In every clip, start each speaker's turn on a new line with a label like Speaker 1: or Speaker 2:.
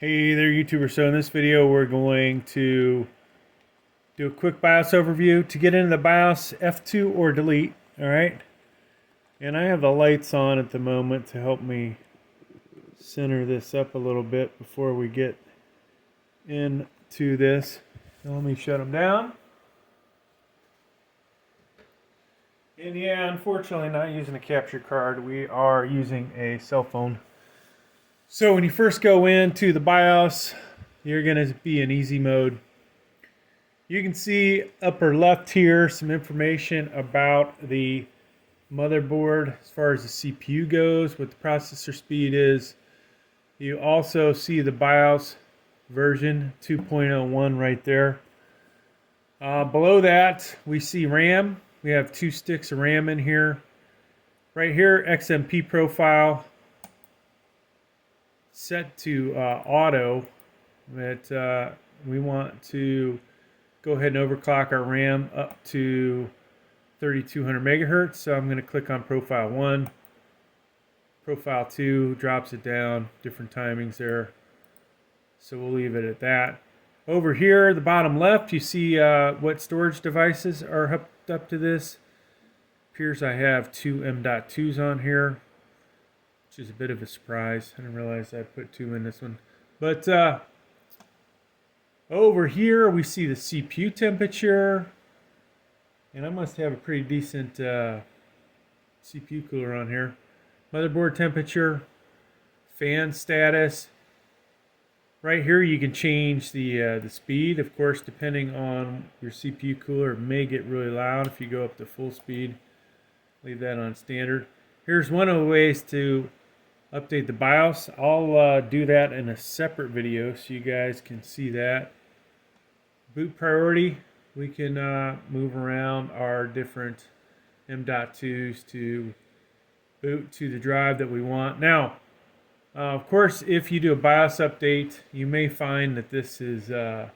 Speaker 1: Hey there, YouTuber. So in this video, we're going to do a quick BIOS overview. To get into the BIOS, F2 or delete, all right? And I have the lights on at the moment to help me center this up a little bit before we get into this. Now let me shut them down. And yeah, unfortunately, not using a capture card. We are using a cell phone. So when you first go into the BIOS, you're going to be in easy mode. You can see upper left here some information about the motherboard as far as the CPU goes, what the processor speed is. You also see the BIOS version 2.01 right there. Below that, we see RAM. We have 2 sticks of RAM in here. Right here, XMP profile set to auto. That we want to go ahead and overclock our RAM up to 3200 megahertz. So I'm going to click on profile 1. Profile 2 drops it down, different timings there. So we'll leave it at that. Over here, the bottom left, you see what storage devices are hooked up to this. Appears I have 2 M.2s on here, which is a bit of a surprise. I didn't realize I put 2 in this one. But over here, we see the CPU temperature. And I must have a pretty decent CPU cooler on here. Motherboard temperature, fan status. Right here you can change the speed. Of course, depending on your CPU cooler, it may get really loud if you go up to full speed. Leave that on standard. Here's one of the ways to update the BIOS. I'll do that in a separate video so you guys can see that. Boot priority. We can move around our different M.2s to boot to the drive that we want. Now, of course, if you do a BIOS update, you may find that this is out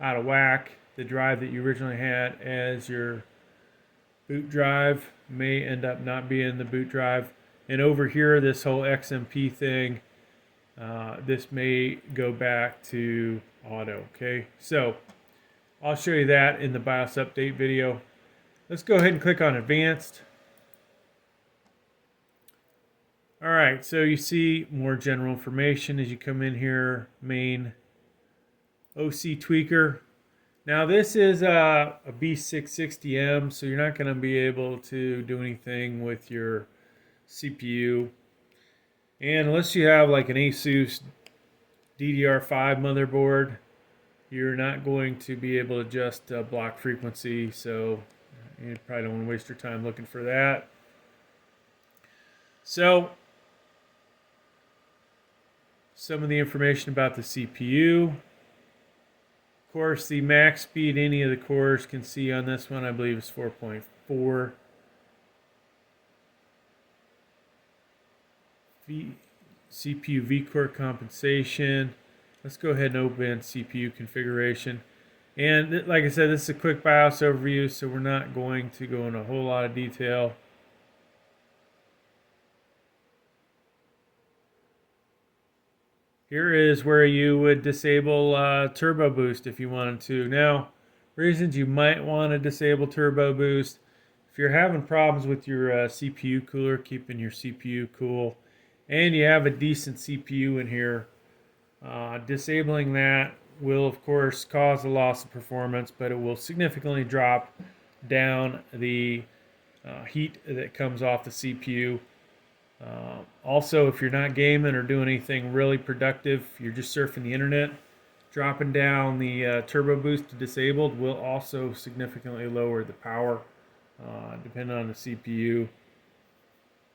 Speaker 1: of whack. The drive that you originally had as your boot drive may end up not being the boot drive. And over here, this whole XMP thing, this may go back to auto, okay? So I'll show you that in the BIOS update video. Let's go ahead and click on Advanced. All right, so you see more general information as you come in here. Main OC tweaker. Now this is a B660m, so you're not going to be able to do anything with your CPU. And unless you have like an Asus DDR5 motherboard, you're not going to be able to adjust block frequency, so you probably don't want to waste your time looking for that. So, some of the information about the CPU. Of course, the max speed any of the cores can see on this one, I believe, is 4.4. CPU V-core compensation. Let's go ahead and open CPU configuration. And like I said, this is a quick BIOS overview, so we're not going to go into a whole lot of detail. Here is where you would disable turbo boost if you wanted to. Now, reasons you might want to disable turbo boost. If you're having problems with your CPU cooler, keeping your CPU cool, and you have a decent CPU in here, disabling that will of course cause a loss of performance, but it will significantly drop down the heat that comes off the CPU. Also, if you're not gaming or doing anything really productive, you're just surfing the internet, dropping down the turbo boost to disabled will also significantly lower the power depending on the CPU.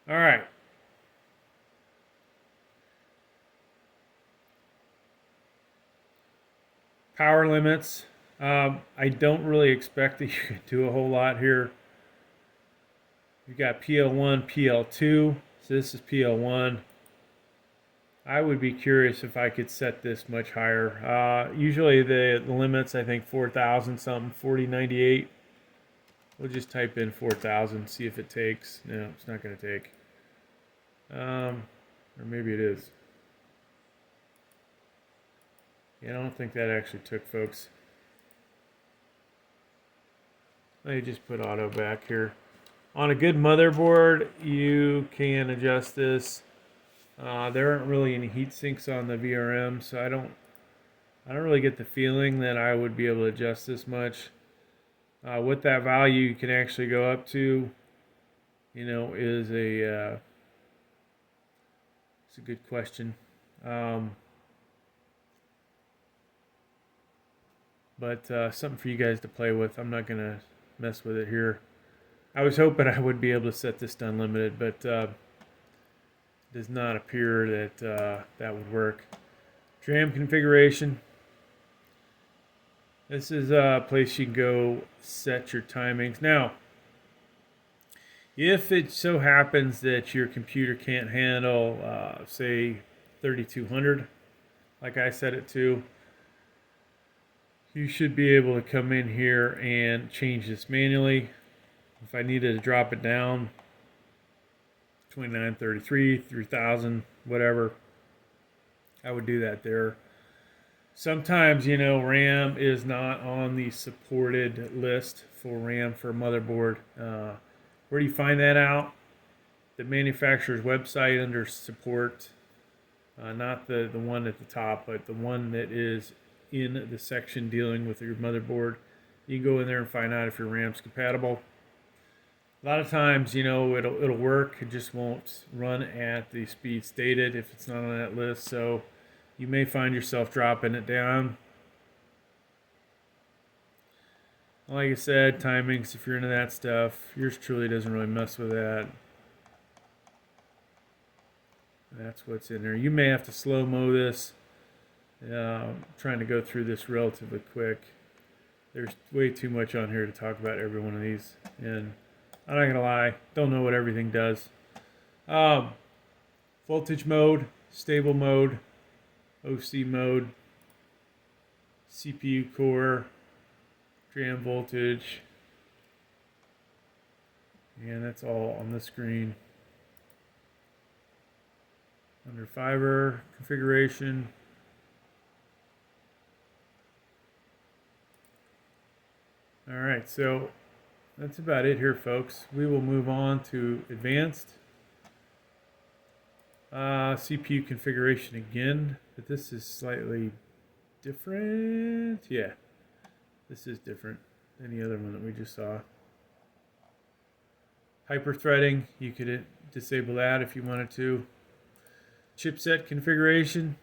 Speaker 1: All right. Power limits. I don't really expect that you can do a whole lot here. You've got PL1, PL2. So this is PL1. I would be curious if I could set this much higher. Usually the limits, I think 4,000 something, 4098. We'll just type in 4,000, see if it takes. No, it's not going to take. Or maybe it is. Yeah, I don't think that actually took, folks. Let me just put auto back here. On a good motherboard, you can adjust this. There aren't really any heat sinks on the VRM, so I don't really get the feeling that I would be able to adjust this much. What that value you can actually go up to, is it's a good question. But something for you guys to play with. I'm not gonna mess with it here. I was hoping I would be able to set this to unlimited, but does not appear that that would work. RAM configuration. This is a place you can go set your timings. Now, if it so happens that your computer can't handle, say, 3200, like I set it to, you should be able to come in here and change this manually. If I needed to drop it down, 2933, 3000, whatever, I would do that there. Sometimes, RAM is not on the supported list for RAM for motherboard. Where do you find that out? The manufacturer's website under support, not the one at the top, but the one that is in the section dealing with your motherboard. You can go in there and find out if your RAM's compatible. A lot of times, it'll work. It just won't run at the speed stated if it's not on that list. So you may find yourself dropping it down. Like I said, timings, if you're into that stuff, yours truly doesn't really mess with that. That's what's in there. You may have to slow-mo this. Trying to go through this relatively quick. There's way too much on here to talk about every one of these. And I'm not going to lie, don't know what everything does. Voltage mode, stable mode, OC mode, CPU core, RAM voltage, and that's all on the screen. Under fiber configuration. All right, so that's about it here, folks. We will move on to advanced. CPU configuration again, but this is slightly different. Yeah, this is different than the other one that we just saw. Hyper-threading, you could disable that if you wanted to. Chipset configuration.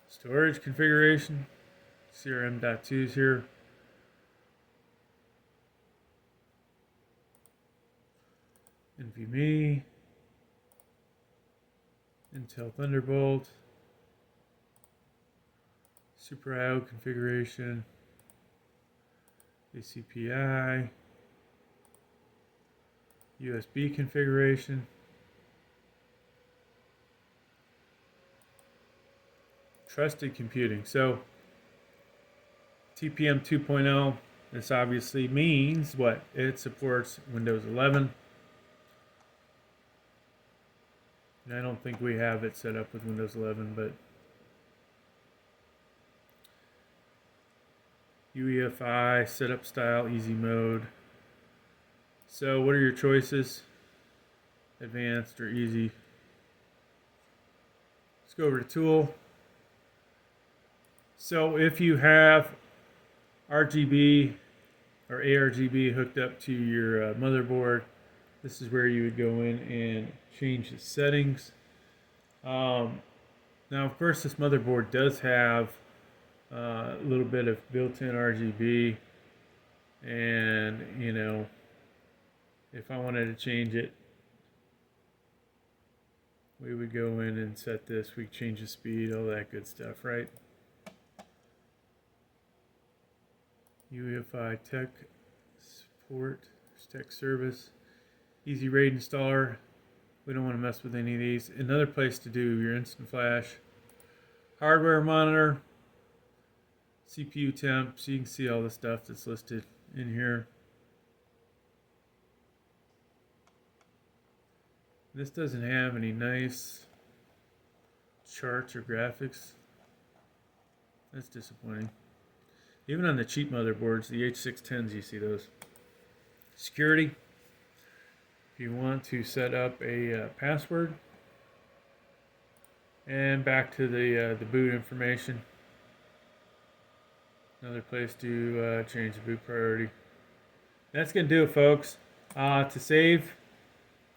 Speaker 1: Storage configuration. CRM.2s here. NVMe. Intel Thunderbolt. Super I/O configuration. ACPI. USB configuration. Trusted computing. So TPM 2.0, this obviously means what? It supports Windows 11. And I don't think we have it set up with Windows 11, but UEFI, setup style, easy mode. So what are your choices? Advanced or easy? Let's go over to tool. So if you have RGB or ARGB hooked up to your motherboard, this is where you would go in and change the settings. Now, of course, this motherboard does have a little bit of built-in RGB, and if I wanted to change it, we would go in and set this. We change the speed, all that good stuff, right? UEFI tech support, tech service, easy RAID installer. We don't want to mess with any of these. Another place to do your instant flash, hardware monitor, CPU temp, so you can see all the stuff that's listed in here. This doesn't have any nice charts or graphics. That's disappointing. Even on the cheap motherboards, the H610s, you see those. Security. If you want to set up a password, and back to the boot information. Another place to change the boot priority. That's gonna do it, folks. To save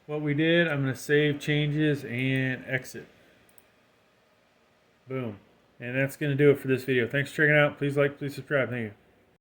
Speaker 1: what we did, I'm gonna save changes and exit. Boom. And that's gonna do it for this video. Thanks for checking it out. Please like, please subscribe. Thank you.